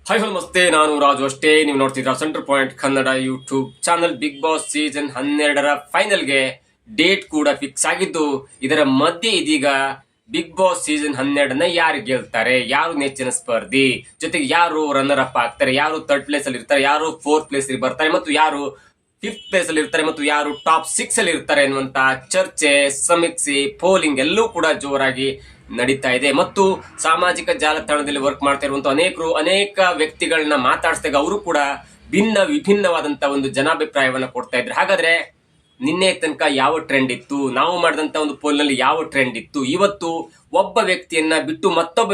Hi hello ನಮಸ್ತೆ, ನಾನು ರಾಜು ಅಷ್ಟೇ. ನೀವು ನೋಡ್ತಿದ್ರ center point Kannada YouTube channel. Big boss season 12ರ ಫೈನಲ್ಗೆ ಡೇಟ್ ಕೂಡ ಫಿಕ್ಸ್ ಆಗಿದ್ದು, ಇದರ ಮಧ್ಯೆ ಇದೀಗ ಬಿಗ್ ಬಾಸ್ ಸೀಸನ್ 12ನ ಯಾರು ಗೆಲ್ತಾರೆ, ಯಾರು ನೆಚ್ಚಿನ ಸ್ಪರ್ಧಿ, ಜೊತೆಗೆ ಯಾರು ರನ್ನರ್ ಅಪ್ ಆಗ್ತಾರೆ, ಯಾರು ಥರ್ಡ್ ಪ್ಲೇಸ್ ಅಲ್ಲಿ ಇರ್ತಾರೆ, ಯಾರು ಫೋರ್ತ್ ಪ್ಲೇಸ್ ಅಲ್ಲಿ ಬರ್ತಾರೆ, ಮತ್ತು ಯಾರು ಫಿಫ್ತ್ ಪ್ಲೇಸ್ ಅಲ್ಲಿ ಇರ್ತಾರೆ, ಮತ್ತು ಯಾರು ಟಾಪ್ 6 ಅಲ್ಲಿ ಇರ್ತಾರೆ ಎನ್ನುವಂತ ಚರ್ಚೆ, ಸಮೀಕ್ಷೆ, ಪೋಲಿಂಗ್ ಎಲ್ಲವೂ ಕೂಡ ಜೋರಾಗಿ ನಡೀತಾ ಇದೆ. ಮತ್ತು ಸಾಮಾಜಿಕ ಜಾಲತಾಣದಲ್ಲಿ ವರ್ಕ್ ಮಾಡ್ತಾ ಇರುವಂತಹ ಅನೇಕ ವ್ಯಕ್ತಿಗಳನ್ನ ಮಾತಾಡಿಸಿದಾಗ ಅವರು ಕೂಡ ವಿಭಿನ್ನವಾದಂತಹ ಒಂದು ಜನಾಭಿಪ್ರಾಯವನ್ನ ಕೊಡ್ತಾ ಇದ್ರು. ಹಾಗಾದ್ರೆ ನಿನ್ನೆ ತನಕ ಯಾವ ಟ್ರೆಂಡ್ ಇತ್ತು, ನಾವು ಮಾಡಿದಂತ ಒಂದು ಪೋಲ್ ನಲ್ಲಿ ಯಾವ ಟ್ರೆಂಡ್ ಇತ್ತು, ಇವತ್ತು ಒಬ್ಬ ವ್ಯಕ್ತಿಯನ್ನ ಬಿಟ್ಟು ಮತ್ತೊಬ್ಬ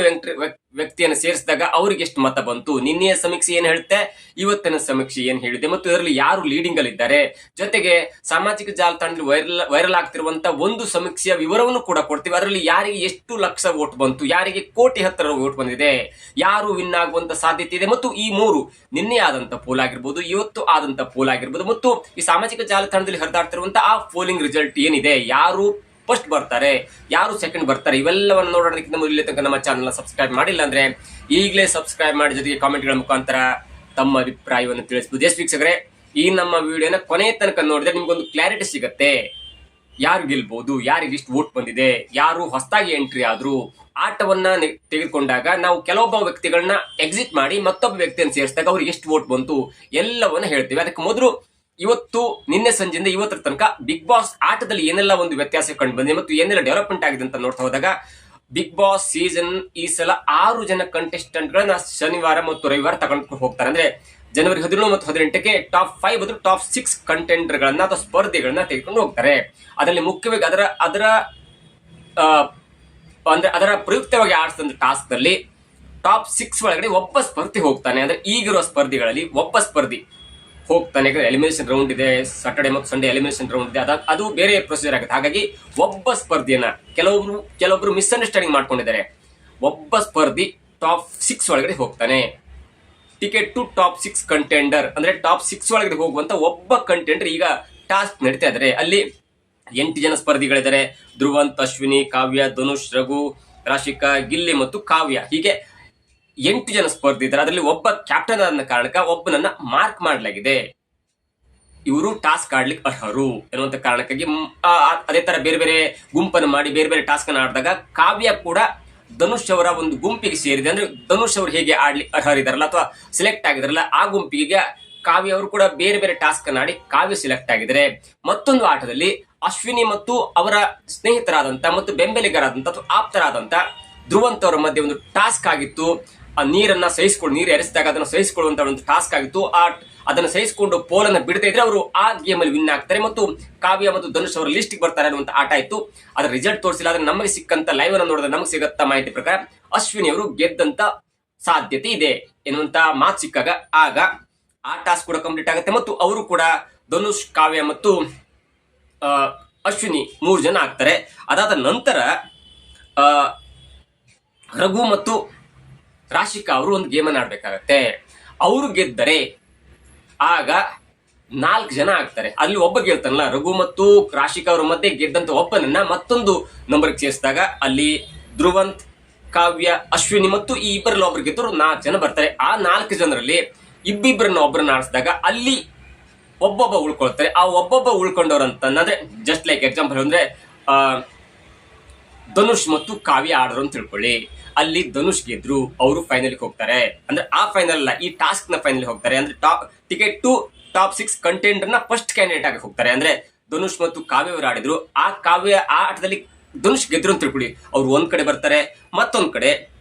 ವ್ಯಕ್ತಿಯನ್ನ ಸೇರಿಸಿದಾಗ ಅವ್ರಿಗೆ ಎಷ್ಟು ಮತ ಬಂತು, ನಿನ್ನೆಯ ಸಮೀಕ್ಷೆ ಏನ್ ಹೇಳುತ್ತೆ, ಇವತ್ತಿನ ಸಮೀಕ್ಷೆ ಏನ್ ಹೇಳಿದೆ, ಮತ್ತು ಇದರಲ್ಲಿ ಯಾರು ಲೀಡಿಂಗ್ ಅಲ್ಲಿ ಇದ್ದಾರೆ, ಜೊತೆಗೆ ಸಾಮಾಜಿಕ ಜಾಲತಾಣದಲ್ಲಿ ವೈರಲ್ ಆಗ್ತಿರುವಂತ ಒಂದು ಸಮೀಕ್ಷೆಯ ವಿವರವನ್ನು ಕೂಡ ಕೊಡ್ತೀವಿ. ಅದರಲ್ಲಿ ಯಾರಿಗೆ ಎಷ್ಟು ಲಕ್ಷ ವೋಟ್ ಬಂತು, ಯಾರಿಗೆ ಕೋಟಿ ಹತ್ತಿರ ವೋಟ್ ಬಂದಿದೆ, ಯಾರು ವಿನ್ ಆಗುವಂತ ಸಾಧ್ಯತೆ ಇದೆ, ಮತ್ತು ಈ ಮೂರು ನಿನ್ನೆ ಆದಂತ ಪೋಲ್ ಆಗಿರ್ಬೋದು, ಇವತ್ತು ಆದಂತ ಪೋಲ್ ಆಗಿರ್ಬೋದು, ಮತ್ತು ಈ ಸಾಮಾಜಿಕ ಜಾಲತಾಣದಲ್ಲಿ ಹರಿದಾಡ್ತಿರುವಂತ ಆ ಪೋಲಿಂಗ್ ರಿಸಲ್ಟ್ ಏನಿದೆ, ಯಾರು ಫಸ್ಟ್ ಬರ್ತಾರೆ, ಯಾರು ಸೆಕೆಂಡ್ ಬರ್ತಾರೆ, ಇವೆಲ್ಲವನ್ನು ನೋಡೋದಕ್ಕಿಂತ ಮೊದಲೇ ತನಕ ನಮ್ಮ ಚಾನಲ್ ಸಬ್ಸ್ಕ್ರೈಬ್ ಮಾಡಿಲ್ಲ ಅಂದ್ರೆ ಈಗಲೇ ಸಬ್ಸ್ಕ್ರೈಬ್ ಮಾಡಿ, ಜೊತೆಗೆ ಕಾಮೆಂಟ್ಗಳ ಮುಖಾಂತರ ತಮ್ಮ ಅಭಿಪ್ರಾಯವನ್ನು ತಿಳಿಸಬಹುದು. ಎಸ್ ವೀಕ್ಷಕರೇ, ಈ ನಮ್ಮ ವಿಡಿಯೋನ ಕೊನೆ ತನಕ ನೋಡಿದ್ರೆ ನಿಮ್ಗೊಂದು ಕ್ಲಾರಿಟಿ ಸಿಗುತ್ತೆ. ಯಾರು ಗೆಲ್ಬಹುದು, ಯಾರಿಗೆ ಇಷ್ಟು ವೋಟ್ ಬಂದಿದೆ, ಯಾರು ಹೊಸದಾಗಿ ಎಂಟ್ರಿ ಆದ್ರು, ಆಟವನ್ನ ತೆಗೆದುಕೊಂಡಾಗ ನಾವು ಕೆಲವೊಬ್ಬ ವ್ಯಕ್ತಿಗಳನ್ನ ಎಕ್ಸಿಟ್ ಮಾಡಿ ಮತ್ತೊಬ್ಬ ವ್ಯಕ್ತಿಯನ್ನು ಸೇರಿಸಿದಾಗ ಅವ್ರಿಗೆ ಎಷ್ಟು ವೋಟ್ ಬಂತು ಎಲ್ಲವನ್ನ ಹೇಳ್ತೀವಿ. ಅದಕ್ಕೆ ಮೊದಲು ಇವತ್ತು ನಿನ್ನೆ ಸಂಜೆಯಿಂದ ಇವತ್ತರ ತನಕ ಬಿಗ್ ಬಾಸ್ ಆಟದಲ್ಲಿ ಏನೆಲ್ಲ ಒಂದು ವ್ಯತ್ಯಾಸ ಕಂಡು ಬಂದಿದೆ ಮತ್ತು ಏನೆಲ್ಲ ಡೆವಲಪ್ಮೆಂಟ್ ಆಗಿದೆ ಅಂತ ನೋಡ್ತಾ ಹೋದಾಗ, ಬಿಗ್ ಬಾಸ್ ಸೀಸನ್ ಈ ಸಲ 6 ಜನ ಕಂಟೆಸ್ಟೆಂಟ್ ಗಳನ್ನ ಶನಿವಾರ ಮತ್ತು ರವಿವಾರ ತಗೊಂಡು ಹೋಗ್ತಾರೆ. ಅಂದ್ರೆ ಜನವರಿ 17 ಮತ್ತು 18ಕ್ಕೆ ಟಾಪ್ 5 ಮತ್ತು ಟಾಪ್ 6 ಕಂಟೆಂಟರ್ ಗಳನ್ನ ಅಥವಾ ಸ್ಪರ್ಧಿಗಳನ್ನ ತೆಗೆದುಕೊಂಡು ಹೋಗ್ತಾರೆ. ಅದರಲ್ಲಿ ಮುಖ್ಯವಾಗಿ ಅದರ ಪ್ರಯುಕ್ತವಾಗಿ ಆಡಿಸಿದ ಟಾಸ್ಕ್ ನಲ್ಲಿ ಟಾಪ್ 6 ಒಳಗಡೆ ಒಬ್ಬ ಸ್ಪರ್ಧಿ ಹೋಗ್ತಾನೆ. ಅಂದ್ರೆ ಈಗಿರುವ ಸ್ಪರ್ಧಿಗಳಲ್ಲಿ ಒಬ್ಬ ಸ್ಪರ್ಧಿ ಹೋಗ್ತಾನೆ. ಎಲಿಮಿನೇಷನ್ ರೌಂಡ್ ಇದೆ, ಸಾಟರ್ಡೆ ಮತ್ತು ಸಂಡೇ ಎಲಿಮಿನೇಷನ್ ರೌಂಡ್ ಇದೆ, ಅದು ಬೇರೆ ಪ್ರೊಸೀಜರ್ ಆಗುತ್ತೆ. ಹಾಗಾಗಿ ಒಬ್ಬ ಸ್ಪರ್ಧಿಯನ್ನ ಕೆಲವೊಬ್ರು ಮಿಸ್ಅಂಡರ್ಸ್ಟ್ಯಾಂಡಿಂಗ್ ಮಾಡ್ಕೊಂಡಿದ್ದಾರೆ. ಒಬ್ಬ ಸ್ಪರ್ಧಿ ಟಾಪ್ 6 ಒಳಗಡೆ ಹೋಗ್ತಾನೆ. ಟಿಕೆಟ್ ಟು ಟಾಪ್ 6 ಕಂಟೆಂಡರ್ ಅಂದ್ರೆ ಟಾಪ್ 6 ಒಳಗಡೆ ಹೋಗುವಂತ ಒಬ್ಬ ಕಂಟೆಂಡರ್ ಈಗ ಟಾಸ್ಕ್ ನಡೀತಾ ಇದ್ದಾರೆ. ಅಲ್ಲಿ 8 ಜನ ಸ್ಪರ್ಧಿಗಳಿದ್ದಾರೆ. ಧ್ರುವಂತ್, ಅಶ್ವಿನಿ, ಕಾವ್ಯ, ಧನುಷ್, ರಘು, ರಾಶಿಕಾ, ಗಿಲ್ಲಿ ಮತ್ತು ಕಾವ್ಯ, ಹೀಗೆ 8 ಜನ ಸ್ಪರ್ಧಿ ಇದ್ದಾರೆ. ಅದರಲ್ಲಿ ಒಬ್ಬ ಕ್ಯಾಪ್ಟನ್ ಆದ ಕಾರಣಕ್ಕೆ ಒಬ್ಬನನ್ನ ಮಾರ್ಕ್ ಮಾಡಲಾಗಿದೆ. ಇವರು ಟಾಸ್ಕ್ ಆಡ್ಲಿಕ್ಕೆ ಅರ್ಹರು ಎನ್ನುವಂತ ಕಾರಣಕ್ಕಾಗಿ ಅದೇ ತರ ಬೇರೆ ಬೇರೆ ಗುಂಪನ್ನು ಮಾಡಿ ಬೇರೆ ಬೇರೆ ಟಾಸ್ಕ್ ಅನ್ನು ಆಡಿದಾಗ ಕಾವ್ಯ ಕೂಡ ಧನುಷ್ ಅವರ ಒಂದು ಗುಂಪಿಗೆ ಸೇರಿದೆ. ಅಂದ್ರೆ ಧನುಷ್ ಅವರು ಹೇಗೆ ಆಡ್ಲಿಕ್ಕೆ ಅರ್ಹರಿದಾರಲ್ಲ ಅಥವಾ ಸಿಲೆಕ್ಟ್ ಆಗಿದಾರಲ್ಲ, ಆ ಗುಂಪಿಗೆ ಕಾವ್ಯ ಅವರು ಕೂಡ ಬೇರೆ ಬೇರೆ ಟಾಸ್ಕ್ ಅನ್ನು ಆಡಿ ಕಾವ್ಯ ಸಿಲೆಕ್ಟ್ ಆಗಿದ್ದಾರೆ. ಮತ್ತೊಂದು ಆಟದಲ್ಲಿ ಅಶ್ವಿನಿ ಮತ್ತು ಅವರ ಸ್ನೇಹಿತರಾದಂತ ಮತ್ತು ಬೆಂಬಲಿಗರಾದಂತ ಅಥವಾ ಆಪ್ತರಾದಂತ ಧ್ರುವಂತ್ ಅವರ ಮಧ್ಯೆ ಒಂದು ಟಾಸ್ಕ್ ಆಗಿತ್ತು. ಆ ನೀರು ಎರೆಸಿದಾಗ ಅದನ್ನು ಸಹಿಸಿಕೊಳ್ಳುವಂತ ಒಂದು ಟಾಸ್ಕ್ ಆಗಿತ್ತು. ಅದನ್ನು ಸಹಿಸಿಕೊಂಡು ಪೋಲನ್ನು ಬಿಡ್ತಾ ಇದ್ರೆ ಅವರು ಆ ಗೇಮ್ ಅಲ್ಲಿ ವಿನ್ ಆಗ್ತಾರೆ ಮತ್ತು ಕಾವ್ಯ ಮತ್ತು ಧನುಷ್ ಅವರ ಲಿಸ್ಟ್ ಬರ್ತಾರೆ ಅನ್ನುವಂತ ಆಟ ಇತ್ತು. ಅದರ ರಿಸಲ್ಟ್ ತೋರಿಸಿಲ್ಲ. ಆದ್ರೆ ನಮಗೆ ಸಿಕ್ಕಂತ ಲೈವ್ ಅನ್ನು ನೋಡಿದ್ರೆ ನಮಗೆ ಸಿಗತ್ತ ಮಾಹಿತಿ ಪ್ರಕಾರ ಅಶ್ವಿನಿ ಅವರು ಗೆದ್ದಂತ ಸಾಧ್ಯತೆ ಇದೆ ಎನ್ನುವಂತ ಮಾತು ಸಿಕ್ಕಾಗ ಆಗ ಆ ಟಾಸ್ಕ್ ಕೂಡ ಕಂಪ್ಲೀಟ್ ಆಗುತ್ತೆ ಮತ್ತು ಅವರು ಕೂಡ ಧನುಷ್, ಕಾವ್ಯ ಮತ್ತು ಅಶ್ವಿನಿ 3 ಜನ ಆಗ್ತಾರೆ. ಅದಾದ ನಂತರ ರಘು ಮತ್ತು ರಾಶಿಕಾ ಅವರು ಒಂದು ಗೇಮ್ ಅನ್ನು ಆಡ್ಬೇಕಾಗತ್ತೆ. ಅವರು ಗೆದ್ದರೆ ಆಗ 4 ಜನ ಆಗ್ತಾರೆ. ಅಲ್ಲಿ ಒಬ್ಬ ಗೆಲ್ತಾನಲ್ಲ, ರಘು ಮತ್ತು ರಾಶಿಕಾ ಅವರ ಮಧ್ಯೆ ಗೆದ್ದಂತ ಒಬ್ಬನನ್ನ ಮತ್ತೊಂದು ನಂಬರ್ ಸೇರಿಸಿದಾಗ ಅಲ್ಲಿ ಧ್ರುವಂತ್, ಕಾವ್ಯ, ಅಶ್ವಿನಿ ಮತ್ತು ಈ ಇಬ್ಬರಲ್ಲಿ ಒಬ್ರು ಗೆದ್ದರು 4 ಜನ ಬರ್ತಾರೆ. ಆ 4 ಜನರಲ್ಲಿ ಒಬ್ಬರನ್ನ ಆಡಿಸಿದಾಗ ಅಲ್ಲಿ ಒಬ್ಬೊಬ್ಬ ಉಳ್ಕೊಳ್ತಾರೆ. ಆ ಒಬ್ಬೊಬ್ಬ ಉಳ್ಕೊಂಡವ್ರು ಅಂತಂದ್ರೆ ಜಸ್ಟ್ ಲೈಕ್ ಎಕ್ಸಾಂಪಲ್ ಅಂದ್ರೆ ಧನುಷ್ ಮತ್ತು ಕಾವ್ಯ ಆಡ್ರು ಅಂತ ತಿಳ್ಕೊಳ್ಳಿ. ಅಲ್ಲಿ ಧನುಷ್ ಗೆದ್ರು, ಅವರು ಫೈನಲ್ ಹೋಗ್ತಾರೆ. ಅಂದ್ರೆ ಆ ಫೈನಲ್ ಅಲ್ಲ, ಈ ಟಾಸ್ಕ್ ನ ಫೈನಲ್ ಹೋಗ್ತಾರೆ. ಅಂದ್ರೆ ಟಿಕೆಟ್ ಟು ಟಾಪ್ 6 ಕಂಟೆಂಟರ್ ನ ಫಸ್ಟ್ ಕ್ಯಾಂಡಿಡೇಟ್ ಆಗಿ ಹೋಗ್ತಾರೆ. ಅಂದ್ರೆ ಧನುಷ್ ಮತ್ತು ಕಾವ್ಯ ಅವರು ಆಡಿದ್ರು. ಆ ಆಟದಲ್ಲಿ ಧನುಷ್ ಗೆದ್ರು ಅಂತ ತಿಳ್ಕೊಳ್ಳಿ. ಅವ್ರು ಒಂದ್ ಕಡೆ ಬರ್ತಾರೆ, ಮತ್ತೊಂದ್ ಕಡೆ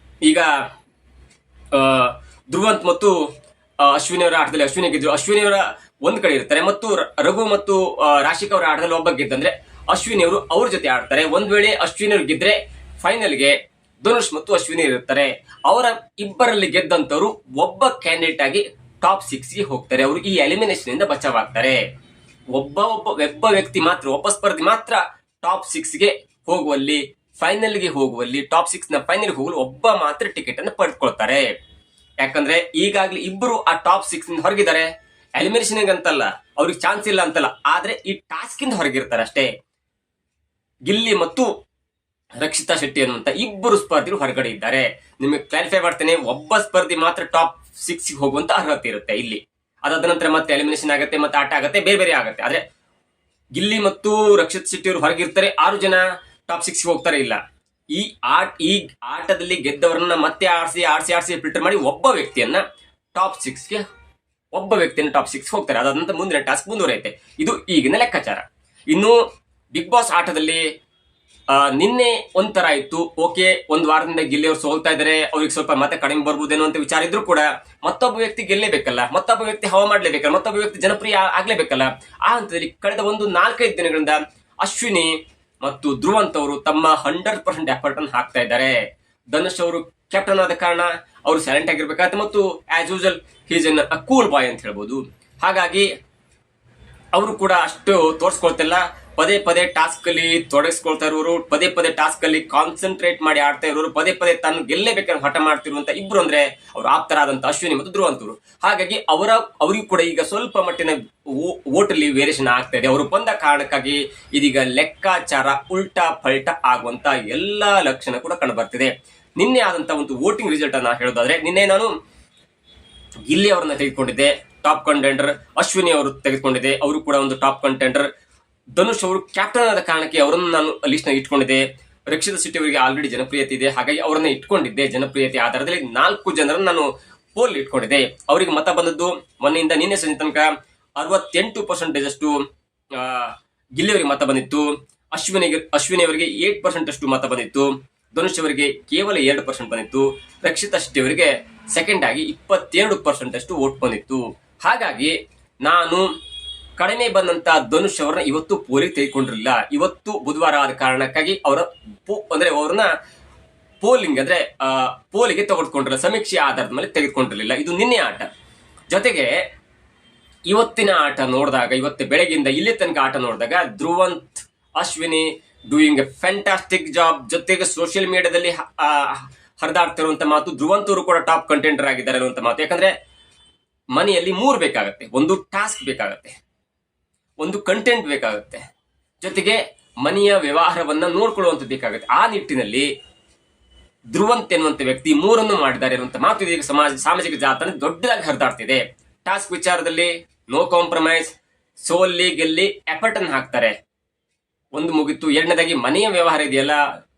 ಈಗ ಧ್ರುವಂತ್ ಮತ್ತು ಅಶ್ವಿನಿ ಅವರ ಆಟದಲ್ಲಿ ಅಶ್ವಿನಿ ಗೆದ್ರು. ಅಶ್ವಿನಿ ಅವರ ಒಂದ್ ಕಡೆ ಇರ್ತಾರೆ ಮತ್ತು ರಘು ಮತ್ತು ರಾಶಿಕಾ ಅವರ ಆಟದಲ್ಲಿ ಒಬ್ಬ ಗೆದ್ದಂದ್ರೆ ಅಶ್ವಿನಿ ಅವರು ಅವ್ರ ಜೊತೆ ಆಡ್ತಾರೆ. ಒಂದ್ ವೇಳೆ ಅಶ್ವಿನಿ ಅವರು ಗೆದ್ರೆ ಫೈನಲ್ಗೆ ಧನುಷ್ ಮತ್ತು ಅಶ್ವಿನಿ ಇರ್ತಾರೆ. ಅವರ ಇಬ್ಬರಲ್ಲಿ ಗೆದ್ದಂತವ್ರು ಒಬ್ಬ ಕ್ಯಾಂಡಿಡೇಟ್ ಆಗಿ ಟಾಪ್ 6ಗೆ ಹೋಗ್ತಾರೆ. ಅವರು ಈ ಎಲಿಮಿನೇಷನ್ ಇಂದ ಬಚಾವಾಗ್ತಾರೆ. ಒಬ್ಬ ವ್ಯಕ್ತಿ ಮಾತ್ರ, ಒಬ್ಬ ಸ್ಪರ್ಧಿ ಮಾತ್ರ ಟಾಪ್ 6ಗೆ ಹೋಗುವಲ್ಲಿ, ಫೈನಲ್ಗೆ ಹೋಗುವಲ್ಲಿ, ಟಾಪ್ 6 ನ ಫೈನಲ್ ಹೋಗಲು ಒಬ್ಬ ಮಾತ್ರ ಟಿಕೆಟ್ ಅನ್ನು ಪಡೆದುಕೊಳ್ತಾರೆ. ಯಾಕಂದ್ರೆ ಈಗಾಗಲೇ ಇಬ್ಬರು ಆ ಟಾಪ್ 6 ನಿಂದ ಹೊರಗಿದ್ದಾರೆ. ಎಲಿಮಿನೇಷನ್ ಅಂತಲ್ಲ, ಅವ್ರಿಗೆ ಚಾನ್ಸ್ ಇಲ್ಲ ಅಂತಲ್ಲ, ಆದ್ರೆ ಈ ಟಾಸ್ಕ್ ಇಂದ ಹೊರಗಿರ್ತಾರೆ ಅಷ್ಟೇ. ಗಿಲ್ಲಿ ಮತ್ತು ರಕ್ಷಿತಾ ಶೆಟ್ಟಿ ಅನ್ನುವಂತ ಇಬ್ಬರು ಸ್ಪರ್ಧಿಗಳು ಹೊರಗಡೆ ಇದ್ದಾರೆ. ನಿಮಗೆ ಕ್ಲಾರಿಫೈ ಮಾಡ್ತೇನೆ, ಒಬ್ಬ ಸ್ಪರ್ಧಿ ಮಾತ್ರ ಟಾಪ್ ಸಿಕ್ಸ್ ಹೋಗುವಂತ ಅರ್ಹತೆ ಇರುತ್ತೆ ಇಲ್ಲಿ. ಅದಾದ ನಂತರ ಮತ್ತೆ ಎಲಿಮಿನೇಷನ್ ಆಗುತ್ತೆ, ಮತ್ತೆ ಆಟ ಆಗುತ್ತೆ, ಬೇರೆ ಬೇರೆ ಆಗುತ್ತೆ. ಆದ್ರೆ ಗಿಲ್ಲಿ ಮತ್ತು ರಕ್ಷಿತ್ ಶೆಟ್ಟಿ ಅವರು ಹೊರಗಿರ್ತಾರೆ, 6 ಜನ ಟಾಪ್ 6 ಹೋಗ್ತಾರೆ. ಇಲ್ಲ, ಈ ಆಟದಲ್ಲಿ ಗೆದ್ದವರನ್ನ ಮತ್ತೆ ಆಡಿಸಿ ಫಿಲ್ಟರ್ ಮಾಡಿ ಒಬ್ಬ ವ್ಯಕ್ತಿಯನ್ನ ಟಾಪ್ 6ಗೆ ಹೋಗ್ತಾರೆ. ಅದಾದ ನಂತರ ಮುಂದಿನ ಟಾಸ್ಕ್ ಮುಂದುವರಿಯುತ್ತೆ. ಇದು ಈಗಿನ ಲೆಕ್ಕಾಚಾರ. ಇನ್ನು ಬಿಗ್ ಬಾಸ್ ಆಟದಲ್ಲಿ ನಿನ್ನೆ ಒಂಥರ ಇತ್ತು. ಓಕೆ, ಒಂದು ವಾರದಿಂದ ಗಿಲ್ಲಿ ಅವರು ಸೋಲ್ತಾ ಇದ್ದಾರೆ, ಅವ್ರಿಗೆ ಸ್ವಲ್ಪ ಮತ್ತೆ ಕಡಿಮೆ ಬರ್ಬೋದೇನೋ ಅಂತ ವಿಚಾರ ಇದ್ರು ಕೂಡ ಮತ್ತೊಬ್ಬ ವ್ಯಕ್ತಿ ಗೆಲ್ಲೇಬೇಕಲ್ಲ, ಮತ್ತೊಬ್ಬ ವ್ಯಕ್ತಿ ಹವಾ ಮಾಡ್ಲೇಬೇಕಲ್ಲ, ಮತ್ತೊಬ್ಬ ವ್ಯಕ್ತಿ ಜನಪ್ರಿಯ ಆಗ್ಲೇಬೇಕಲ್ಲ. ಆ ಹಂತದಲ್ಲಿ ಕಳೆದ ಒಂದು 4-5 ದಿನಗಳಿಂದ ಅಶ್ವಿನಿ ಮತ್ತು ಧ್ರುವಂತ್ ಅವರು ತಮ್ಮ 100% ಎಫರ್ಟ್ ಅನ್ನು ಹಾಕ್ತಾ ಇದ್ದಾರೆ. ಧನುಷ್ ಅವರು ಕ್ಯಾಪ್ಟನ್ ಆದ ಕಾರಣ ಅವರು ಸೈಲೆಂಟ್ ಆಗಿರ್ಬೇಕಾಗುತ್ತೆ, ಮತ್ತು as usual he's an cool boy ಅಂತ ಹೇಳ್ಬೋದು. ಹಾಗಾಗಿ ಅವರು ಕೂಡ ಅಷ್ಟು ತೋರಿಸ್ಕೊಳ್ತಿಲ್ಲ. ಪದೇ ಟಾಸ್ಕ್ ಅಲ್ಲಿ ತೊಡಗಿಸ್ಕೊಳ್ತಾ ಇರೋರು, ಪದೇ ಟಾಸ್ಕ್ ಅಲ್ಲಿ ಕಾನ್ಸಂಟ್ರೇಟ್ ಮಾಡಿ ಆಡ್ತಾ ಇರೋರು, ಪದೇ ತಾನು ಗೆಲ್ಲೇಬೇಕಂತ ಹಠ ಮಾಡ್ತಿರುವಂತ ಇಬ್ರು ಅಂದ್ರೆ ಅವ್ರು ಆಪ್ತರಾದಂತ ಅಶ್ವಿನಿ ಮತ್ತು ಧ್ರುವಂತರು. ಹಾಗಾಗಿ ಅವರಿಗೂ ಕೂಡ ಈಗ ಸ್ವಲ್ಪ ಮಟ್ಟಿನ ಓಟಲ್ಲಿ ವೇರಿಯೇಷನ್ ಆಗ್ತಾ ಇದೆ. ಅವರು ಬಂದ ಕಾರಣಕ್ಕಾಗಿ ಇದೀಗ ಲೆಕ್ಕಾಚಾರ ಉಲ್ಟಾ ಪಲ್ಟಾ ಆಗುವಂತ ಎಲ್ಲಾ ಲಕ್ಷಣ ಕೂಡ ಕಂಡು ಬರ್ತಿದೆ. ನಿನ್ನೆ ಆದಂತ ಒಂದು ವೋಟಿಂಗ್ ರಿಸಲ್ಟ್ ಅನ್ನ ಹೇಳೋದಾದ್ರೆ, ನಿನ್ನೆ ನಾನು ಗಿಲ್ಲಿ ಅವರನ್ನ ತೆಗೆದುಕೊಂಡಿದ್ದೆ ಟಾಪ್ ಕಂಟೆಂಡರ್, ಅಶ್ವಿನಿ ಅವರು ತೆಗೆದುಕೊಂಡಿದ್ದೆ, ಅವರು ಕೂಡ ಒಂದು ಟಾಪ್ ಕಂಟೆಂಡರ್. ಧನುಷ್ ಅವರು ಕ್ಯಾಪ್ಟನ್ ಆದ ಕಾರಣಕ್ಕೆ ಅವರನ್ನು ನಾನು ಲಿಸ್ಟ್ ನ ಇಟ್ಕೊಂಡಿದ್ದೆ. ರಕ್ಷಿತ್ ಶೆಟ್ಟಿ ಅವರಿಗೆ ಆಲ್ರೆಡಿ ಜನಪ್ರಿಯತೆ ಇದೆ, ಹಾಗಾಗಿ ಅವರನ್ನ ಇಟ್ಕೊಂಡಿದ್ದೆ. ಜನಪ್ರಿಯತೆ ಆಧಾರದಲ್ಲಿ 4 ಜನರನ್ನು ನಾನು ಪೋಲ್ ಇಟ್ಕೊಂಡಿದ್ದೆ. ಅವರಿಗೆ ಮತ ಬಂದದ್ದು ಮೊನ್ನೆಯಿಂದ ನಿನ್ನೆ ಸಂಜೆ ತನಕ 68% ಅಷ್ಟು ಗಿಲ್ಲಿ ಅವರಿಗೆ ಮತ ಬಂದಿತ್ತು. ಅಶ್ವಿನಿ ಅವರಿಗೆ 8% ಅಷ್ಟು ಮತ ಬಂದಿತ್ತು. ಧನುಷ್ ಅವರಿಗೆ ಕೇವಲ 2% ಬಂದಿತ್ತು. ರಕ್ಷಿತಾ ಶೆಟ್ಟಿ ಅವರಿಗೆ ಸೆಕೆಂಡ್ ಆಗಿ 22% ಅಷ್ಟು ವೋಟ್ ಬಂದಿತ್ತು. ಹಾಗಾಗಿ ನಾನು ಕಡಿಮೆ ಬಂದಂತ ಧನುಷ್ ಅವರನ್ನ ಇವತ್ತು ಪೋಲಿಗೆ ತೆಗೆದುಕೊಂಡಿರಲಿಲ್ಲ. ಇವತ್ತು ಬುಧವಾರ ಆದ ಕಾರಣಕ್ಕಾಗಿ ಅವ್ರನ್ನ ಪೋಲಿಂಗ್ ಅಂದ್ರೆ ಪೋಲಿಗೆ ತೆಗೆದುಕೊಂಡಿರಲಿಲ್ಲ, ಸಮೀಕ್ಷೆ ಆಧಾರದ ಮೇಲೆ ತೆಗೆದುಕೊಂಡಿರಲಿಲ್ಲ. ಇದು ನಿನ್ನೆ ಆಟ. ಜೊತೆಗೆ ಇವತ್ತಿನ ಆಟ ನೋಡಿದಾಗ, ಇವತ್ತು ಬೆಳಗ್ಗೆಯಿಂದ ಇಲ್ಲಿ ತನಕ ಆಟ ನೋಡಿದಾಗ Dhruvanth, Ashwini doing A fantastic job. ಜೊತೆಗೆ ಸೋಷಿಯಲ್ ಮೀಡಿಯಾದಲ್ಲಿ ಹರಿದಾಡ್ತಿರುವಂತ ಮಾತು, ಧ್ರುವಂತ್ ಅವರು ಕೂಡ ಟಾಪ್ ಕಂಟೆಂಡರ್ ಆಗಿದ್ದಾರೆ ಅನ್ನುವಂತ ಮಾತು. ಯಾಕಂದ್ರೆ ಮನೆಯಲ್ಲಿ 3 ಬೇಕಾಗತ್ತೆ. ಒಂದು ಟಾಸ್ಕ್ ಬೇಕಾಗತ್ತೆ, ಒಂದು ಕಂಟೆಂಟ್ ಬೇಕಾಗುತ್ತೆ, ಜೊತೆಗೆ ಮನೆಯ ವ್ಯವಹಾರವನ್ನ ನೋಡ್ಕೊಳ್ಳುವಂಥದ್ದು ಬೇಕಾಗುತ್ತೆ. ಆ ನಿಟ್ಟಿನಲ್ಲಿ ಧ್ರುವಂತ್ ಎನ್ನುವಂತ ವ್ಯಕ್ತಿ 3 ಮಾಡಿದ್ದಾರೆ ಅನ್ನುವಂತ ಮಾತು ಇದೀಗ ಸಾಮಾಜಿಕ ಜಾಲತಾಣ ದೊಡ್ಡದಾಗಿ ಹರಿದಾಡ್ತಿದೆ. ಟಾಸ್ಕ್ ವಿಚಾರದಲ್ಲಿ ನೋ ಕಾಂಪ್ರಮೈಸ್, ಸೋಲ್ಲಿ ಗೆಲ್ಲಿ ಎಫರ್ಟ್ ಅನ್ನು ಹಾಕ್ತಾರೆ. ಒಂದು ಮುಗಿತು. ಎರಡನೇದಾಗಿ ಮನೆಯ ವ್ಯವಹಾರ ಇದೆಯಲ್ಲ,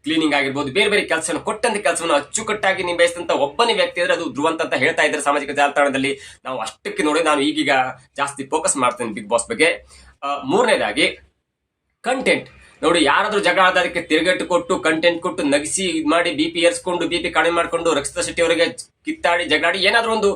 ಕ್ಲೀನಿಂಗ್ ಆಗಿರ್ಬೋದು, ಬೇರೆ ಬೇರೆ ಕೆಲಸವನ್ನು ಕೊಟ್ಟಂತ ಕೆಲಸವನ್ನು ಅಚ್ಚುಕಟ್ಟಾಗಿ ನಿಭಾಯಿಸಿದಂತ ಒಬ್ಬನೇ ವ್ಯಕ್ತಿ ಅಂದ್ರೆ ಅದು ಧ್ರುವಂತ್ ಅಂತ ಹೇಳ್ತಾ ಇದ್ದಾರೆ ಸಾಮಾಜಿಕ ಜಾಲತಾಣದಲ್ಲಿ. ನಾವು ಅಷ್ಟಕ್ಕೆ ನೋಡಿ ನಾನು ಈಗೀಗ ಜಾಸ್ತಿ ಫೋಕಸ್ ಮಾಡ್ತೇನೆ ಬಿಗ್ ಬಾಸ್ ಬಗ್ಗೆ. ಮೂರನೇದಾಗಿ ಕಂಟೆಂಟ್ ನೋಡಿ, ಯಾರಾದ್ರೂ ಜಗಳ ಆದಕ್ಕೆ ತಿರುಗಟ್ಟು ಕೊಟ್ಟು ಕಂಟೆಂಟ್ ಕೊಟ್ಟು ನಗಿಸಿ ಇದ್ ಮಾಡಿ ಬಿಪಿ ಏರ್ಸ್ಕೊಂಡು ಬಿಪಿ ಕಡಿಮೆ ಮಾಡ್ಕೊಂಡು ರಕ್ಷಿತಾ ಶೆಟ್ಟಿ ಅವರಿಗೆ ಕಿತ್ತಾಡಿ ಜಗಳಾಡಿ ಏನಾದ್ರೂ ಒಂದು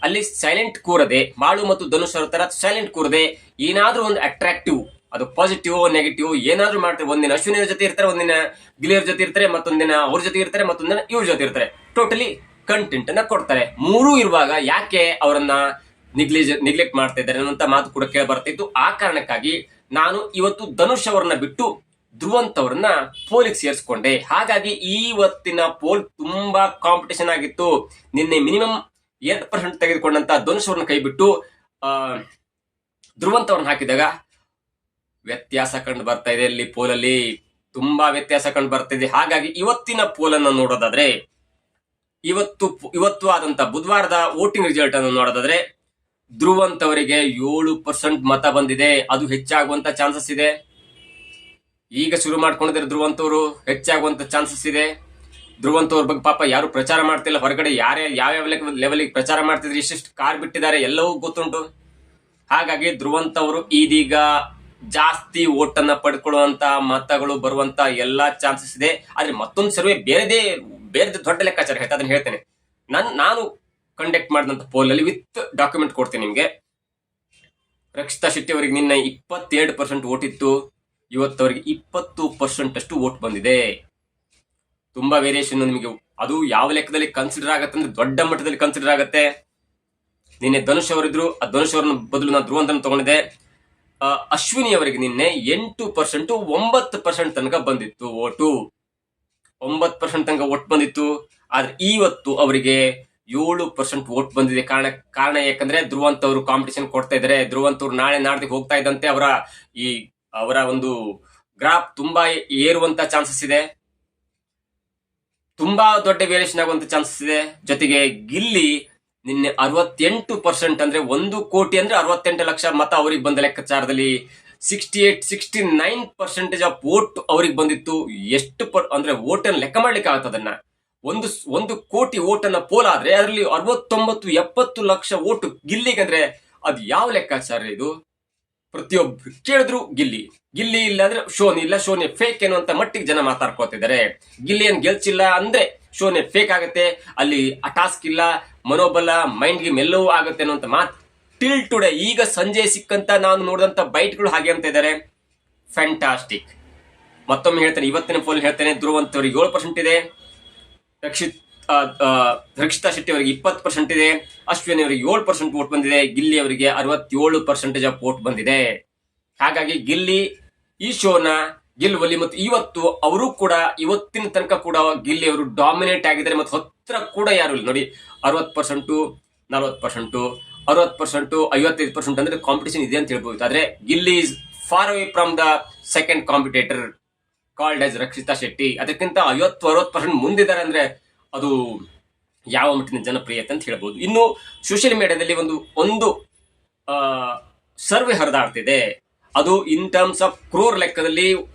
ಅಲ್ಲಿ ಸೈಲೆಂಟ್ ಕೂರದೆ, ಮಾಳು ಮತ್ತು ಧನುಷ್ ಅವರ ತರ ಸೈಲೆಂಟ್ ಕೂರದೆ ಏನಾದ್ರೂ ಒಂದು ಅಟ್ರಾಕ್ಟಿವ್, ಅದು ಪಾಸಿಟಿವ್ ನೆಗೆಟಿವ್ ಏನಾದ್ರೂ ಮಾಡ್ತಾರೆ. ಒಂದಿನ ಅಶ್ವಿನಿ ಜೊತೆ ಇರ್ತಾರೆ, ಒಂದಿನ ಗಿಲಿಯರ್ ಜೊತೆ ಇರ್ತಾರೆ, ಮತ್ತೊಂದಿನ ಅವ್ರ ಜೊತೆ ಇರ್ತಾರೆ, ಮತ್ತೊಂದಿನ ಇವ್ರ ಜೊತೆ ಇರ್ತಾರೆ. ಟೋಟಲಿ ಕಂಟೆಂಟ್ ಅನ್ನ ಕೊಡ್ತಾರೆ. 3 ಇರುವಾಗ ಯಾಕೆ ಅವರನ್ನ ನೆಗ್ಲೆಕ್ಟ್ ಮಾಡ್ತಾ ಇದ್ದಾರೆ ಅನ್ನುವಂತ ಮಾತು ಕೂಡ ಕೇಳಿ ಬರ್ತಿತ್ತು. ಆ ಕಾರಣಕ್ಕಾಗಿ ನಾನು ಇವತ್ತು ಧನುಷ್ ಅವರನ್ನ ಬಿಟ್ಟು ಧ್ರುವಂತ್ ಅವರನ್ನ ಪೋಲಿಗೆ ಸೇರಿಸ್ಕೊಂಡೆ. ಹಾಗಾಗಿ ಇವತ್ತಿನ ಪೋಲ್ ತುಂಬಾ ಕಾಂಪಿಟೇಷನ್ ಆಗಿತ್ತು. ನಿನ್ನೆ ಮಿನಿಮಮ್ 2% ತೆಗೆದುಕೊಂಡಂತ ಧನುಷ್ ಅವ್ರನ್ನ ಕೈ ಬಿಟ್ಟು ಧ್ರುವಂತ್ ಅವ್ರನ್ನ ಹಾಕಿದಾಗ ವ್ಯತ್ಯಾಸ ಕಂಡು ಬರ್ತಾ ಇದೆ. ಇಲ್ಲಿ ಪೋಲಲ್ಲಿ ತುಂಬಾ ವ್ಯತ್ಯಾಸ ಕಂಡು ಬರ್ತಾ ಇದೆ. ಹಾಗಾಗಿ ಇವತ್ತಿನ ಪೋಲನ್ನು ನೋಡೋದಾದ್ರೆ, ಇವತ್ತು ಆದಂತ ಬುಧವಾರದ ವೋಟಿಂಗ್ ರಿಸಲ್ಟ್ ಅನ್ನು ನೋಡೋದಾದ್ರೆ ಧ್ರುವಂತ್ ಅವರಿಗೆ 7% ಮತ ಬಂದಿದೆ. ಅದು ಹೆಚ್ಚಾಗುವಂತ ಚಾನ್ಸಸ್ ಇದೆ. ಈಗ ಶುರು ಮಾಡ್ಕೊಂಡಿದ್ರೆ ಧ್ರುವಂತ್ ಅವರು ಹೆಚ್ಚಾಗುವಂತ ಚಾನ್ಸಸ್ ಇದೆ. ಧ್ರುವಂತ್ ಅವ್ರ ಬಗ್ಗೆ ಪಾಪ ಯಾರು ಪ್ರಚಾರ ಮಾಡ್ತಿಲ್ಲ. ಹೊರಗಡೆ ಯಾವ್ಯಾವ ಲೆವೆಲ್ಗೆ ಪ್ರಚಾರ ಮಾಡ್ತಿದ್ರೆ, ಇಷ್ಟಿಷ್ಟು ಕಾರ್ ಬಿಟ್ಟಿದ್ದಾರೆ, ಎಲ್ಲವೂ ಗೊತ್ತುಂಟು. ಹಾಗಾಗಿ ಧ್ರುವಂತ್ ಅವರು ಇದೀಗ ಜಾಸ್ತಿ ಓಟನ್ನ ಪಡ್ಕೊಳ್ಳುವಂತ ಮತಗಳು ಬರುವಂತ ಎಲ್ಲಾ ಚಾನ್ಸಸ್ ಇದೆ. ಆದ್ರೆ ಮತ್ತೊಂದು ಸರ್ವೆ ಬೇರೆ ದೊಡ್ಡ ಲೆಕ್ಕಾಚಾರ ಹೇಳ್ತಾ ಅದನ್ನ ಹೇಳ್ತೇನೆ. ನಾನು ಕಂಡಕ್ಟ್ ಮಾಡಿದಂತ ಪೋಲ್ ಅಲ್ಲಿ ವಿತ್ ಡಾಕ್ಯುಮೆಂಟ್ ಕೊಡ್ತೀನಿ ನಿಮ್ಗೆ. ರಕ್ಷಿತಾ ಶೆಟ್ಟಿ ಅವರಿಗೆ ನಿನ್ನೆ 22% ವೋಟ್ ಇತ್ತು. ಇವತ್ತವರಿಗೆ 20% ಅಷ್ಟು ವೋಟ್ ಬಂದಿದೆ. ತುಂಬಾ ವೇರಿಯೇಷನ್ ನಿಮಗೆ. ಅದು ಯಾವ ಲೆಕ್ಕದಲ್ಲಿ ಕನ್ಸಿಡರ್ ಆಗತ್ತೆ ಅಂದ್ರೆ ದೊಡ್ಡ ಮಟ್ಟದಲ್ಲಿ ಕನ್ಸಿಡರ್ ಆಗತ್ತೆ. ನಿನ್ನೆ ಧನುಷ್ ಅವರಿದ್ರು, ಆ ಧನುಷ್ ಅವರನ್ನ ಬದಲು ನಾನು ಧ್ರುವಂತನ ತಗೊಂಡಿದ್ದೆ. ಅಶ್ವಿನಿ ಅವರಿಗೆ ನಿನ್ನೆ 8% 9% ತನಕ ಬಂದಿತ್ತು ವೋಟು. 9% ತನಕ ವೋಟ್ ಬಂದಿತ್ತು. ಆದ್ರೆ ಇವತ್ತು ಅವರಿಗೆ 7% ವೋಟ್ ಬಂದಿದೆ. ಕಾರಣ ಯಾಕಂದ್ರೆ ಧ್ರುವಂತ್ ಅವರು ಕಾಂಪಿಟೇಷನ್ ಕೊಡ್ತಾ ಇದ್ದಾರೆ. ಧ್ರುವಂತ್ ಅವರು ನಾಳೆ ನಾಡ್ದಿಗೆ ಹೋಗ್ತಾ ಇದ್ದಂತೆ ಅವರ ಒಂದು ಗ್ರಾಫ್ ತುಂಬಾ ಏರುವಂತ ಚಾನ್ಸಸ್ ಇದೆ. ತುಂಬಾ ದೊಡ್ಡ ವೇರಿಯೇಷನ್ ಆಗುವಂತ ಚಾನ್ಸಸ್ ಇದೆ. ಜೊತೆಗೆ ಗಿಲ್ಲಿ ನಿನ್ನೆ 68% ಅಂದ್ರೆ 1 ಕೋಟಿ ಅಂದ್ರೆ 68 ಲಕ್ಷ ಮತ ಅವ್ರಿಗೆ ಬಂದ ಲೆಕ್ಕಾಚಾರದಲ್ಲಿ 69% ಆಫ್ ವೋಟ್ ಅವ್ರಿಗೆ ಬಂದಿತ್ತು. ಎಷ್ಟು ಅಂದ್ರೆ ವೋಟ್ ಅನ್ನು ಲೆಕ್ಕ ಮಾಡ್ಲಿಕ್ಕೆ ಆಗತ್ತದನ್ನ. ಒಂದು ಕೋಟಿ ವೋಟ್ ಅನ್ನ ಪೋಲ್ ಆದ್ರೆ ಅದರಲ್ಲಿ 69-70 ಲಕ್ಷ ವೋಟ್ ಗಿಲ್ಲಿಗೆ ಅಂದ್ರೆ ಅದು ಯಾವ ಲೆಕ್ಕಾಚಾರ ಇದು? ಪ್ರತಿಯೊಬ್ರು ಕೇಳಿದ್ರು ಗಿಲ್ಲಿ ಇಲ್ಲ ಅಂದ್ರೆ ಶೋನಿ ಇಲ್ಲ, ಶೋನಿ ಫೇಕ್ ಅನ್ನುವಂತ ಮಟ್ಟಿಗೆ ಜನ ಮಾತಾಡ್ಕೋತಿದ್ದಾರೆ. ಗಿಲ್ಲಿ ಏನ್ ಗೆಲ್ಸಿಲ್ಲ ಅಂದ್ರೆ ಶೋನೆ ಫೇಕ್ ಆಗತ್ತೆ, ಅಲ್ಲಿ ಆ ಟಾಸ್ಕ್ ಇಲ್ಲ, ಮನೋಬಲ ಮೈಂಡ್ ಗೇಮ್ ಎಲ್ಲವೂ ಆಗತ್ತೆ ಅನ್ನುವಂತ ಮಾತು ಟಿಲ್ ಟುಡೇ ಈಗ ಸಂಜೆ ಸಿಕ್ಕಂತ ನಾನು ನೋಡಿದಂತ ಬೈಟ್ಗಳು ಹಾಗೆ ಅಂತ ಇದ್ದಾರೆ. ಫ್ಯಾಂಟಾಸ್ಟಿಕ್. ಮತ್ತೊಮ್ಮೆ ಹೇಳ್ತೇನೆ, ಇವತ್ತಿನ ಪೋಲ್ ಹೇಳ್ತೇನೆ, ಧ್ರುವ್ ಅಂತವ್ರಿಗೆ 7% ಇದೆ, ರಕ್ಷಿತಾ ಶೆಟ್ಟಿ ಅವರಿಗೆ 20% ಇದೆ, ಅಶ್ವಿನಿ ಅವರಿಗೆ 7% ವೋಟ್ ಬಂದಿದೆ, ಗಿಲ್ಲಿ ಅವರಿಗೆ 67% ಆಫ್ ವೋಟ್ ಬಂದಿದೆ. ಹಾಗಾಗಿ ಗಿಲ್ಲಿ ಈ ಶೋನ ಗೆಲ್ಲುವಲ್ಲಿ ಮತ್ತು ಇವತ್ತು ಅವರು ಕೂಡ ಇವತ್ತಿನ ತನಕ ಕೂಡ ಗಿಲ್ಲಿ ಅವರು ಡಾಮಿನೇಟ್ ಆಗಿದ್ದಾರೆ. ಮತ್ತು ಹತ್ರ ಕೂಡ ಯಾರು ಇಲ್ಲ ನೋಡಿ, 60%, 40%, 60%, 55% ಅಂದ್ರೆ ಕಾಂಪಿಟೇಷನ್ ಇದೆ ಅಂತ ಹೇಳ್ಬೋದು. ಆದ್ರೆ Gilli is far away from the second competitor called as Rakshita Shetty. ಅದಕ್ಕಿಂತ 50-60% ಮುಂದಿದ್ದಾರೆ ಅಂದ್ರೆ ಅದು ಯಾವ ಮಟ್ಟಿನ ಜನಪ್ರಿಯತೆ ಅಂತ ಹೇಳ್ಬೋದು. ಇನ್ನು ಸೋಷಿಯಲ್ ಮೀಡಿಯಾದಲ್ಲಿ ಒಂದು ಸರ್ವೆ ಹರಿದಾಡ್ತಿದೆ. ಅದು ಇನ್ ಟರ್ಮ್ಸ್ ಆಫ್ ಕ್ರೋರ್ ಲೆಕ್ಕದಲ್ಲಿ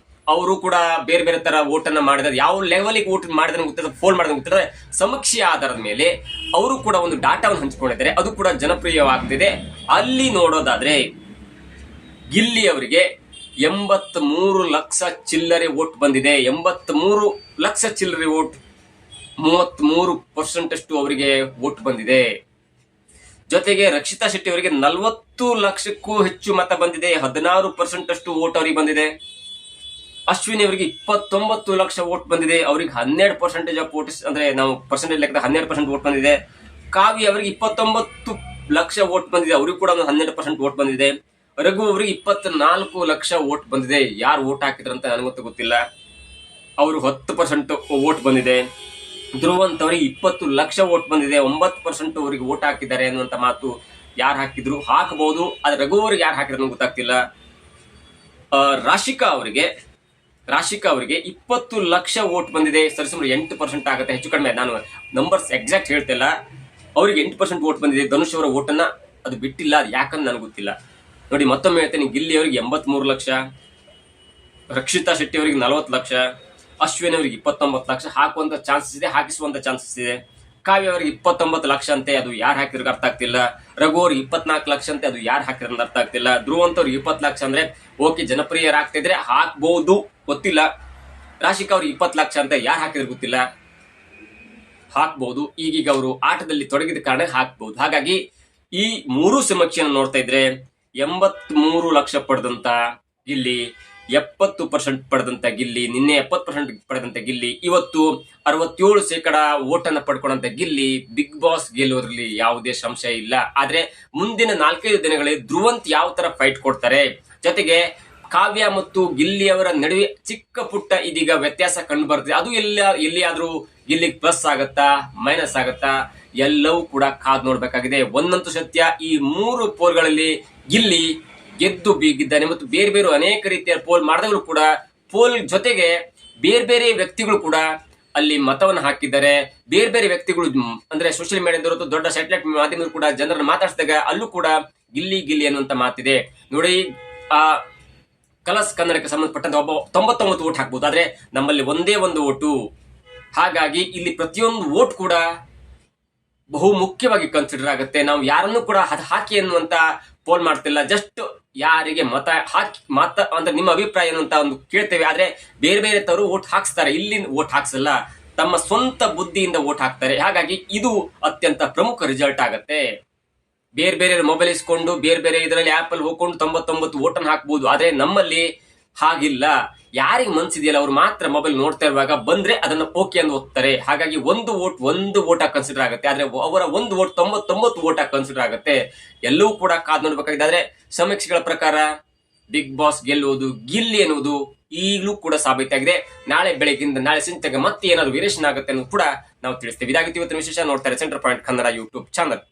ಅವರು ಕೂಡ ಬೇರೆ ಬೇರೆ ತರ ವೋಟ್ ಅನ್ನ ಮಾಡಿದ್ರೆ, ಯಾವ ಲೆವೆಲ್ಗೆ ವೋಟ್ ಮಾಡಿದ್ರೆ ಗೊತ್ತಿದೆ, ಫೋಲ್ ಮಾಡಿದ್ರೆ ಗೊತ್ತಿದ್ರೆ, ಸಮೀಕ್ಷೆಯ ಆಧಾರದ ಮೇಲೆ ಅವರು ಕೂಡ ಒಂದು ಡಾಟಾವನ್ನು ಹಂಚಿಕೊಂಡಿದ್ದಾರೆ. ಅದು ಕೂಡ ಜನಪ್ರಿಯವಾಗ್ತಿದೆ. ಅಲ್ಲಿ ನೋಡೋದಾದ್ರೆ ಗಿಲ್ಲಿ ಅವರಿಗೆ 83 ಲಕ್ಷ ಚಿಲ್ಲರೆ ವೋಟ್ ಬಂದಿದೆ. 83 ಲಕ್ಷ ಚಿಲ್ಲರೆ ವೋಟ್, 33% ಅಷ್ಟು ಅವರಿಗೆ ವೋಟ್ ಬಂದಿದೆ. ಜೊತೆಗೆ ರಕ್ಷಿತಾ ಶೆಟ್ಟಿ ಅವರಿಗೆ 40 ಲಕ್ಷಕ್ಕೂ ಹೆಚ್ಚು ಮತ ಬಂದಿದೆ, 16% ಅಷ್ಟು ವೋಟ್ ಅವರಿಗೆ ಬಂದಿದೆ. ಅಶ್ವಿನಿ ಅವರಿಗೆ 29 ಲಕ್ಷ ವೋಟ್ ಬಂದಿದೆ, ಅವರಿಗೆ 12% ಆಫ್ ವೋಟ್, ಅಂದ್ರೆ ನಾವು ಪರ್ಸೆಂಟೇಜ್ ಲೆಕ್ಕದ 12% ವೋಟ್ ಬಂದಿದೆ. ಕಾವ್ಯ ಅವರಿಗೆ 29 ಲಕ್ಷ ವೋಟ್ ಬಂದಿದೆ, ಅವರಿಗೂ ಕೂಡ 12% ವೋಟ್ ಬಂದಿದೆ. ರಘು ಅವರಿಗೆ 24 ಲಕ್ಷ ವೋಟ್ ಬಂದಿದೆ. ಯಾರು ವೋಟ್ ಹಾಕಿದ್ರಂತ ನನಗಂತೂ ಗೊತ್ತಿಲ್ಲ, ಅವರು 10% ವೋಟ್ ಬಂದಿದೆ. ಧ್ರುವಂತ್ ಅವರಿಗೆ 20 ಲಕ್ಷ ವೋಟ್ ಬಂದಿದೆ, 9% ಅವರಿಗೆ ವೋಟ್ ಹಾಕಿದ್ದಾರೆ ಅನ್ನುವಂತ ಮಾತು. ಯಾರು ಹಾಕಿದ್ರು ಹಾಕಬಹುದು, ಆದ್ರೆ ರಘು ಅವರಿಗೆ ಯಾರು ಹಾಕಿದ್ರು ಗೊತ್ತಾಗ್ತಿಲ್ಲ. ರಾಶಿಕಾ ಅವರಿಗೆ 20 ಲಕ್ಷ ವೋಟ್ ಬಂದಿದೆ, ಸರಿಸುಮಾರು 8% ಆಗುತ್ತೆ, ಹೆಚ್ಚು ಕಡಿಮೆ, ನಾನು ನಂಬರ್ಸ್ ಎಕ್ಸಾಕ್ಟ್ ಹೇಳ್ತಿಲ್ಲ. ಅವರಿಗೆ 8% ವೋಟ್ ಬಂದಿದೆ. ಧನುಷ್ ಅವರ ವೋಟ್ ಅನ್ನ ಅದು ಬಿಟ್ಟಿಲ್ಲ, ಅದು ಯಾಕಂತ ನನಗೆ ಗೊತ್ತಿಲ್ಲ. ನೋಡಿ ಮತ್ತೊಮ್ಮೆ ಹೇಳ್ತೇನೆ, ಗಿಲ್ಲಿ ಅವರಿಗೆ 83 ಲಕ್ಷ, ರಕ್ಷಿತಾ ಶೆಟ್ಟಿ ಅವರಿಗೆ 40 ಲಕ್ಷ, ಅಶ್ವಿನಿ ಅವರಿಗೆ 29 ಲಕ್ಷ ಹಾಕುವಂತ ಚಾನ್ಸಸ್ ಇದೆ, ಹಾಕಿಸುವಂತ ಚಾನ್ಸಸ್ ಇದೆ. ಕಾವ್ಯ ಅವರಿಗೆ 29 ಲಕ್ಷ ಅಂತೆ, ಅದು ಯಾರು ಹಾಕಿದ್ರೆ ಅರ್ಥ ಆಗ್ತಿಲ್ಲ. ರಘು ಅವ್ರಿಗೆ 24 ಲಕ್ಷ ಅಂತೆ, ಅದು ಯಾರು ಹಾಕಿದ್ರೆ ಅರ್ಥ ಆಗ್ತಿಲ್ಲ. ಧ್ರುವಂತ್ ಅವ್ರಿಗೆ 20 ಲಕ್ಷ ಅಂದ್ರೆ ಓಕೆ, ಜನಪ್ರಿಯರಾಗ್ತಿದ್ರೆ ಹಾಕ್ಬಹುದು, ಗೊತ್ತಿಲ್ಲ. ರಾಶಿಕಾ ಅವ್ರಿಗೆ 20 ಲಕ್ಷ ಅಂತ, ಯಾರು ಹಾಕಿದ್ರೆ ಗೊತ್ತಿಲ್ಲ, ಹಾಕ್ಬಹುದು. ಈಗೀಗ ಅವರು ಆಟದಲ್ಲಿ ತೊಡಗಿದ ಕಾರಣ ಹಾಕ್ಬಹುದು. ಹಾಗಾಗಿ ಈ ಮೂರು ಸಮೀಕ್ಷೆಯನ್ನು ನೋಡ್ತಾ ಇದ್ರೆ 83 ಲಕ್ಷ ಪಡೆದಂತ ಗಿಲ್ಲಿ, 70% ಪಡೆದಂತ ಗಿಲ್ಲಿ, ನಿನ್ನೆ 70% ಪಡೆದಂತ ಗಿಲ್ಲಿ, ಇವತ್ತು 67% ವೋಟ್ ಅನ್ನ ಪಡ್ಕೊಂಡಂತ ಗಿಲ್ಲಿ ಬಿಗ್ ಬಾಸ್ ಗೆಲ್ಲುವುದರಲ್ಲಿ ಯಾವುದೇ ಸಂಶಯ ಇಲ್ಲ. ಆದ್ರೆ ಮುಂದಿನ 4-5 ದಿನಗಳಲ್ಲಿ ಧ್ರುವಂತ್ ಯಾವ ತರ ಫೈಟ್ ಕೊಡ್ತಾರೆ, ಜೊತೆಗೆ ಕಾವ್ಯ ಮತ್ತು ಗಿಲ್ಲಿ ಅವರ ನಡುವೆ ಚಿಕ್ಕ ಪುಟ್ಟ ಇದೀಗ ವ್ಯತ್ಯಾಸ ಕಂಡು ಬರ್ತದೆ. ಅದು ಎಲ್ಲಿಯಾದ್ರೂ ಗಿಲ್ಲಿಗೆ ಪ್ಲಸ್ ಆಗತ್ತಾ ಮೈನಸ್ ಆಗತ್ತಾ, ಎಲ್ಲವೂ ಕೂಡ ಕಾದ್ ನೋಡ್ಬೇಕಾಗಿದೆ. ಒಂದಂತೂ ಸತ್ಯ, ಈ 3 ಪೋಲ್ಗಳಲ್ಲಿ ಗಿಲ್ಲಿ ಗೆದ್ದು ಬೀಗಿದ್ದಾನೆ. ಮತ್ತು ಬೇರೆ ಬೇರೆ ಅನೇಕ ರೀತಿಯ ಪೋಲ್ ಮಾಡಿದವರು ಕೂಡ, ಪೋಲ್ ಜೊತೆಗೆ ಬೇರೆ ಬೇರೆ ವ್ಯಕ್ತಿಗಳು ಕೂಡ ಅಲ್ಲಿ ಮತವನ್ನು ಹಾಕಿದ್ದಾರೆ. ಬೇರೆ ಬೇರೆ ವ್ಯಕ್ತಿಗಳು ಅಂದ್ರೆ ಸೋಷಿಯಲ್ ಮೀಡಿಯಾದವರು, ದೊಡ್ಡ ಸ್ಯಾಟಲೈಟ್ ಮಾಧ್ಯಮಗಳು ಕೂಡ ಜನರನ್ನು ಮಾತಾಡಿಸಿದಾಗ ಅಲ್ಲೂ ಕೂಡ ಗಿಲ್ಲಿ ಅನ್ನುವಂತ ಮಾತಿದೆ. ನೋಡಿ, ಆ ಕಲರ್ಸ್ ಕನ್ನಡಕ್ಕೆ ಸಂಬಂಧಪಟ್ಟಂತೆ ಒಬ್ಬ 99 ವೋಟ್ ಹಾಕ್ಬಹುದು, ಆದ್ರೆ ನಮ್ಮಲ್ಲಿ ಒಂದೇ ಒಂದು ವೋಟು. ಹಾಗಾಗಿ ಇಲ್ಲಿ ಪ್ರತಿಯೊಂದು ವೋಟ್ ಕೂಡ ಬಹು ಮುಖ್ಯವಾಗಿ ಕನ್ಸಿಡರ್ ಆಗುತ್ತೆ. ನಾವು ಯಾರನ್ನು ಕೂಡ ಹಾಕಿ ಅನ್ನುವಂತ ಪೋಲ್ ಮಾಡ್ತಿಲ್ಲ, ಜಸ್ಟ್ ಯಾರಿಗೆ ಮತ ಹಾಕಿ ಅಂದ್ರೆ ನಿಮ್ಮ ಅಭಿಪ್ರಾಯ ಏನು ಅಂತ ಒಂದು ಕೇಳ್ತೇವೆ. ಆದ್ರೆ ಬೇರೆ ಬೇರೆ ತವರು ವೋಟ್ ಹಾಕ್ಸ್ತಾರೆ, ಇಲ್ಲಿ ವೋಟ್ ಹಾಕ್ಸಲ್ಲ, ತಮ್ಮ ಸ್ವಂತ ಬುದ್ಧಿಯಿಂದ ವೋಟ್ ಹಾಕ್ತಾರೆ. ಹಾಗಾಗಿ ಇದು ಅತ್ಯಂತ ಪ್ರಮುಖ ರಿಸಲ್ಟ್ ಆಗತ್ತೆ. ಬೇರೆ ಬೇರೆ ಮೊಬೈಲ್ ಇಸ್ಕೊಂಡು ಬೇರೆ ಬೇರೆ ಇದರಲ್ಲಿ ಆಪ್ ಅಲ್ಲಿ ಹೋಗ್ಕೊಂಡು 99 ವೋಟ್ ಅನ್ನು ಹಾಕ್ಬಹುದು, ಆದ್ರೆ ನಮ್ಮಲ್ಲಿ ಹಾಗಿಲ್ಲ. ಯಾರಿಗೆ ಮನ್ಸಿದೆಯಲ್ಲ ಅವ್ರು ಮಾತ್ರ ಮೊಬೈಲ್ ನೋಡ್ತಾ ಇರುವಾಗ ಬಂದ್ರೆ ಅದನ್ನ ಓಕೆ ಅಂತ ಓದ್ತಾರೆ. ಹಾಗಾಗಿ ಒಂದು ವೋಟ್ ಆಗಿ ಕನ್ಸಿಡರ್ ಆಗುತ್ತೆ, ಆದ್ರೆ ಅವರ ಒಂದು ವೋಟ್ 99 ವೋಟ್ ಆಗಿ ಕನ್ಸಿಡರ್ ಆಗುತ್ತೆ. ಎಲ್ಲವೂ ಕೂಡ ಕಾದ್ ನೋಡ್ಬೇಕಾಗಿದೆ. ಆದ್ರೆ ಸಮೀಕ್ಷೆಗಳ ಪ್ರಕಾರ ಬಿಗ್ ಬಾಸ್ ಗೆಲ್ಲುವುದು ಗಿಲ್ಲಿ ಎನ್ನುವುದು ಈಗಲೂ ಕೂಡ ಸಾಬೀತಾಗಿದೆ. ನಾಳೆ ಬೆಳಗ್ಗಿಂದ ನಾಳೆ ಸಂಜೆಗೆ ಮತ್ತೆ ಏನಾದ್ರು ವೇರಿಯೇಷನ್ ಆಗುತ್ತೆ ಅನ್ನೋದು ಕೂಡ ನಾವು ತಿಳಿಸ್ತೇವೆ. ಇದಾಗಿತ್ತು ಇವತ್ತಿನ ವಿಶೇಷ. ನೋಡ್ತಾರೆ centre point Kannada YouTube channel.